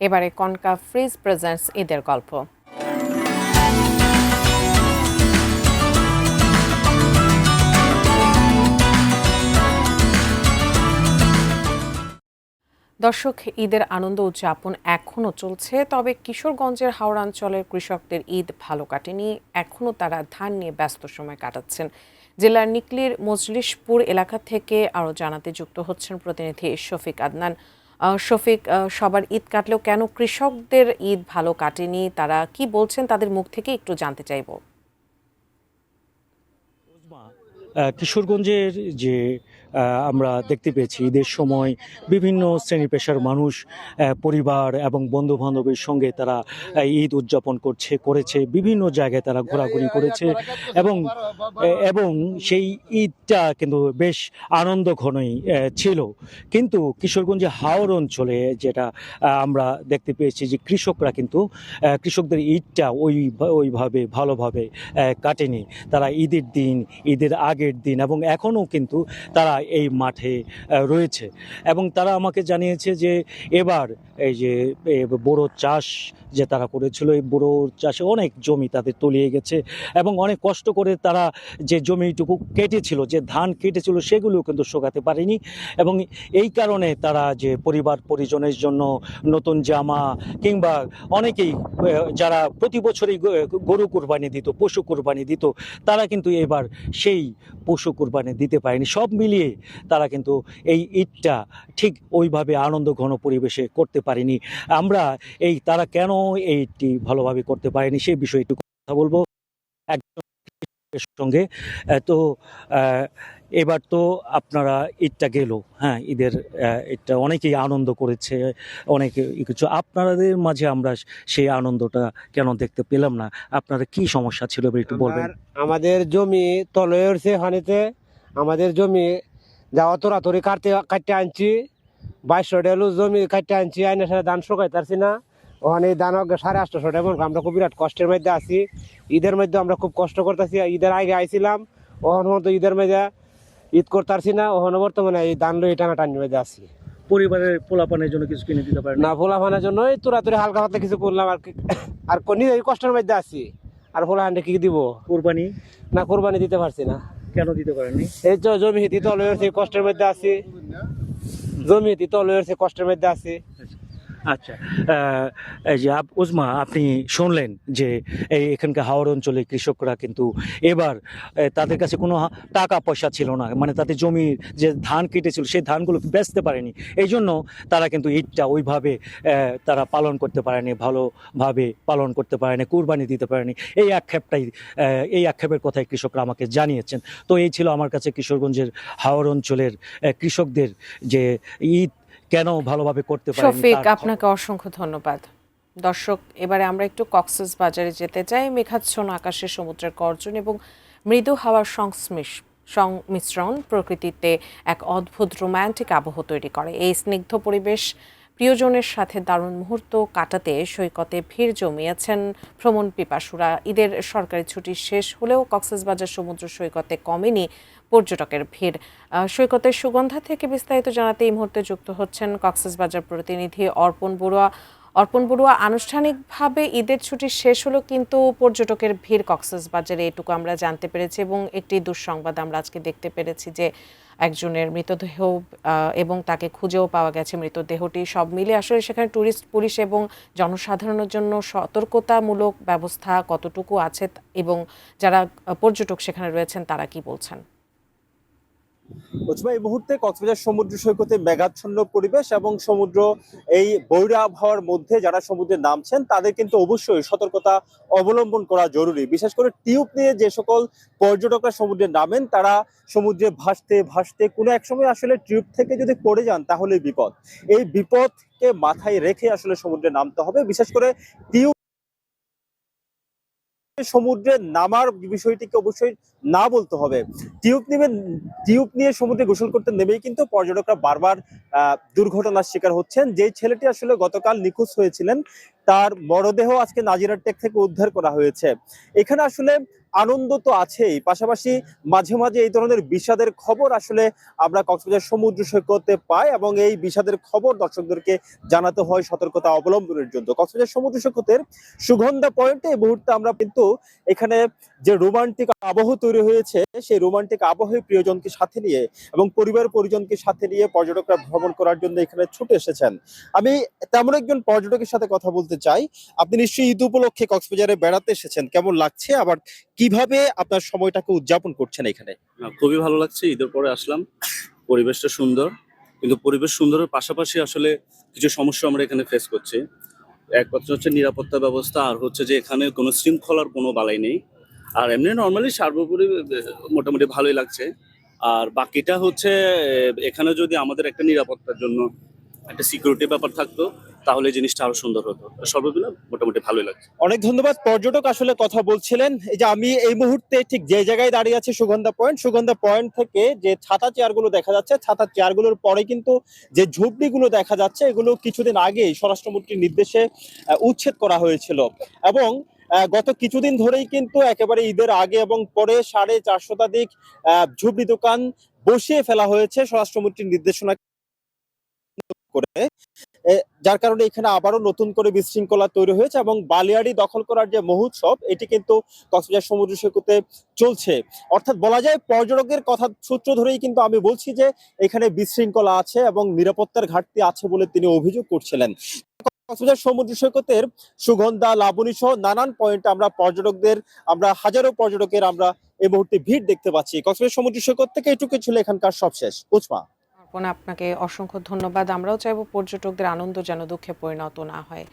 এবারে concha fridge presents ঈদের গল্প। দর্শক, ঈদের আনন্দ উদযাপন এখনও চলছে, তবে কিশোরগঞ্জের হাওড়াঞ্চলের কৃষকদের ঈদ ভালো কাটেনি। এখনও তারা ধান নিয়ে ব্যস্ত সময় কাটাচ্ছেন। জেলার নিকলির মজলিশপুর এলাকা থেকে আরও জানাতে যুক্ত হচ্ছেন প্রতিনিধি শফিক আদনান। শফিক, সবার ঈদ কাটলেও কেন কৃষকদের ঈদ ভালো কাটেনি, তারা কি বলছেন, তাদের মুখ থেকে একটু জানতে চাইব। কিশোরগঞ্জের যে আমরা দেখতে পেয়েছি ঈদের সময় বিভিন্ন শ্রেণী পেশার মানুষ পরিবার এবং বন্ধু বান্ধবের সঙ্গে তারা ঈদ উদযাপন করেছে বিভিন্ন জায়গায় তারা ঘোরাঘুরি করেছে এবং এবং সেই ঈদটা কিন্তু বেশ আনন্দ ঘনই ছিল। কিন্তু কিশোরগঞ্জে হাওর অঞ্চলে যেটা আমরা দেখতে পেয়েছি যে কৃষকরা কিন্তু কৃষকদের ঈদটা ওইভাবে ভালোভাবে কাটেনি। তারা ঈদের দিন, ঈদের আগের দিন এবং এখনও কিন্তু তারা এই মাঠে রয়েছে এবং তারা আমাকে জানিয়েছে যে এবার এই যে বোরো চাষ যে তারা করেছিল, এই বোরো চাষে অনেক জমি তাদের তলিয়ে গেছে এবং অনেক কষ্ট করে তারা যে জমিটুকু কেটেছিল, যে ধান কেটেছিল, সেগুলো কিন্তু শোকাতে পারেনি এবং এই কারণে তারা যে পরিবার পরিজনের জন্য নতুন জামা কিংবা অনেকেই যারা প্রতি বছরই গরু কুরবানি দিত, পশু কুরবানি দিত, তারা কিন্তু এবার সেই পশু কুরবানি দিতে পারেনি। সব মিলিয়ে তারা কিন্তু এই ঈদটা ঠিক ওইভাবে আনন্দ ঘন পরিবেশে করতে পারেনি। আমরা তারা কেন এই ঈদটি ভালোভাবে করতে পারেনি সেই বিষয়টি কথা বলবো একজনের সঙ্গে। তো এবার তো আপনারা ঈদটা গেল, হ্যাঁ, ঈদটা অনেকেই আনন্দ করেছে, অনেকে কিছু আপনাদের মাঝে আমরা সেই আনন্দটা কেন দেখতে পেলাম না? আপনারা কি সমস্যা ছিল এবার একটু বলবেন। আমাদের জমি তলে উঠছে হানিতে, আমাদের জমি যাওয়া তোরাতরি কাটতে আনছি, 2200 ডেলু জমি কাটতে আনছি, আইনের সাথে ধান শুকাইতেছি না। ওখানে ধান 850 টাকা। আমরা খুব বিরাট কষ্টের মধ্যে আছি। ঈদের মধ্যে আমরা খুব কষ্ট করতেছি। ঈদের আগে আইছিলাম, ওখানে তো ঈদের মধ্যে ঈদ করতেছি না, ওখানে বর্তমানে এই ধান লই টানাটানির মধ্যে আছি। পরিবারের পোলাপানের জন্য কিছু কিনে দিতে পারেন না, পোলাপানের জন্য ওই তোরাতরি হালকা পাতলা কিছু করলাম আর কি। আর নিজেই কষ্টের মধ্যে আছি, আর পোলাপানকে কি দিব? কোরবানি? না, কোরবানি দিতে পারছি না। কেন দিতে পারেননি? এই তো জমি হিতি তলে উঠছে, কষ্টের মধ্যে আছি। জমি হিতি তলে উঠছে, কষ্টের মধ্যে আছি। আচ্ছা, এই যে উজমা, আপনি শুনলেন যে এখানকার হাওড় অঞ্চলে কৃষকরা কিন্তু এবার তাদের কাছে কোনো টাকা পয়সা ছিল না, মানে তাদের জমির যে ধান কেটেছিল সেই ধানগুলো বেচতে পারেনি, এই জন্য তারা কিন্তু ঈদটা ওইভাবে তারা পালন করতে পারেনি, ভালোভাবে পালন করতে পারেনি, কুরবানি দিতে পারেনি। এই আক্ষেপের কথাই কৃষকরা আমাকে জানিয়েছেন। তো এই ছিল আমার কাছে কিশোরগঞ্জের হাওড় অঞ্চলের কৃষকদের যে ঈদ কেন ভালোভাবে করতে পারেনি। শফিক, আপনাকে অসংখ্য ধন্যবাদ। দর্শক, এবারে আমরা একটু কক্সবাজারে যেতে চাই। মেঘাচ্ছন্ন আকাশে সমুদ্রের গর্জন এবং মৃদু হাওয়ার সংমিশ্রণ প্রকৃতিতে এক অদ্ভুত রোম্যান্টিক আবহ তৈরি করে। এই স্নিগ্ধ পরিবেশ প্রিয়জনের সাথে দারুণ মুহূর্ত কাটাতে সৈকতে ভিড় জমিয়েছেন ভ্রমণ পিপাসুরা। ঈদের সরকারি ছুটি শেষ হলেও কক্সবাজার সমুদ্র সৈকতে কমেনি পর্যটকের ভিড়। সৈকতের সুগন্ধা থেকে বিস্তারিত জানাতে এই মুহূর্তে যুক্ত হচ্ছেন কক্সবাজার প্রতিনিধি অর্পণ বড়ুয়া। আনুষ্ঠানিকভাবে ঈদের ছুটি শেষ হলো, কিন্তু পর্যটকের ভিড় কক্সবাজারে, এটুকু আমরা জানতে পেরেছি এবং একটি দুঃসংবাদ আমরা আজকে দেখতে পেরেছি যে একজনের মৃতদেহ এবং তাকে খুঁজেও পাওয়া গেছে মৃতদেহটি। সব মিলে আসলে সেখানে ট্যুরিস্ট পুলিশ এবং জনসাধারণের জন্য সতর্কতামূলক ব্যবস্থা কতটুকু আছে এবং যারা পর্যটক সেখানে রয়েছেন তারা কি বলছেন? এই মুহূর্তে কক্সবাজার সমুদ্র সৈকতে মেঘাচ্ছন্ন পরিবেশ এবং সমুদ্র এই বৈরী আবহাওয়ার মধ্যে যারা সমুদ্রে নামছেন তাদের কিন্তু অবশ্যই সতর্কতা অবলম্বন করা জরুরি। বিশেষ করে টিউব নিয়ে যে সকল পর্যটকরা সমুদ্রে নামেন তারা সমুদ্রে ভাসতে ভাসতে কোনো এক সময় আসলে টিউব থেকে যদি পড়ে যান তাহলে বিপদ। এই বিপদকে মাথায় রেখে আসলে সমুদ্রে নামতে হবে। বিশেষ করে টিউব সমুদ্রে নামার বিষয়টিকে অবশ্যই না বলতে হবে। টিউব নিয়ে সমুদ্রে গোসল করতে নেমেই কিন্তু পর্যটকরা বারবার দুর্ঘটনার শিকার হচ্ছেন। যে ছেলেটি আসলে গতকাল নিখোঁজ হয়েছিলেন তার মরদেহ আজকে নাজিরার টেক থেকে উদ্ধার করা হয়েছে। এখানে আসলে আনন্দ তো আছেই, পাশাপাশি মাঝে মাঝে এই ধরনের বিষাদের খবর আসলে আমরা কক্সবাজার সমুদ্র সৈকতে পাই এবং এই বিষাদের খবর দর্শকদেরকে জানাতে হয় সতর্কতা অবলম্বনের জন্য। কক্সবাজার সমুদ্র সৈকতের সুগন্ধা পয়েন্টে এই মুহূর্তে আমরা কিন্তু এখানে যে রোমান্টিক আবহ তৈরি হয়েছে, সেই রোমান্টিক আবহে প্রিয়জনকে সাথে নিয়ে এবং পরিবার পরিজনকে সাথে নিয়ে পর্যটকরা ভ্রমণ করার জন্য এখানে ছুটে এসেছেন। আমি তেমন একজন পর্যটকের সাথে কথা বলতে চাই। আপনি নিশ্চয়ই ঈদ উপলক্ষে কক্সবাজারে বেড়াতে এসেছেন, কেমন লাগছে, আবার কিভাবে আপনার সময়টাকে উদযাপন করছেন এখানে? না, খুবই ভালো লাগছে। ঈদের পরে আসলাম, পরিবেশটা সুন্দর, কিন্তু পরিবেশ সুন্দরের পাশাপাশি আসলে কিছু সমস্যা আমরা এখানে ফেস করছি। এক কথা হচ্ছে নিরাপত্তা ব্যবস্থা, আর হচ্ছে যে এখানে কোনো শৃঙ্খলার কোনো বালাই নেই। আর এমনি নর্মালি সর্বোপরি মোটামুটি ভালোই লাগছে। আর বাকিটা হচ্ছে এখানে যদি আমাদের একটা নিরাপত্তার জন্য একটা সিকিউরিটি ব্যাপার থাকতো তাহলে এই জিনিসটা আরো সুন্দর হতো। সর্বোপরি মোটামুটি ভালোই লাগছে। অনেক ধন্যবাদ। পর্যটক আসলে কথা বলছিলেন। এই যে আমি এই মুহূর্তে ঠিক যে জায়গায় দাঁড়িয়ে আছি সুগন্ধা পয়েন্ট থেকে যে ছাতা চেয়ারগুলো দেখা যাচ্ছে, ছাতা চেয়ারগুলোর পরে কিন্তু যে ঝুপড়িগুলো দেখা যাচ্ছে, এগুলো কিছুদিন আগেই স্বরাষ্ট্রমন্ত্রীর নির্দেশে উচ্ছেদ করা হয়েছিল এবং গত কিছুদিন ধরেই কিন্তু একেবারে ঈদের আগে এবং পরে 450 শতাধিক ঝুপড়ি দোকান বসিয়ে ফেলা হয়েছে স্বরাষ্ট্রমন্ত্রীর নির্দেশনা করে। যার কারণে এখানে আবারও নতুন করে বিশৃঙ্খলা তৈরি হয়েছে এবং বালিয়াড়ি দখল করার যে মহোৎসব, এটি কিন্তু কক্সবাজার সমুদ্র সৈকতে চলছে। অর্থাৎ বলা যায় পর্যটকের কথা সূত্র ধরেই কিন্তু আমি বলছি যে এখানে বিশৃঙ্খলা আছে এবং নিরাপত্তার ঘাটতি আছে বলে তিনি অভিযোগ করছিলেন। কক্সবাজার সমুদ্র সৈকতের সুগন্ধা, লাবণী সহ নানান পয়েন্টে আমরা হাজারো পর্যটকের আমরা এই মুহূর্তে ভিড় দেখতে পাচ্ছি। কক্সবাজার সমুদ্র সৈকত থেকে এটুকু ছিল এখানকার সবশেষ। উৎমা, আপনাকে অসংখ্য ধন্যবাদ। আমরাও চাইবো পর্যটকদের আনন্দ যেন দুঃখে পরিণত না হয়।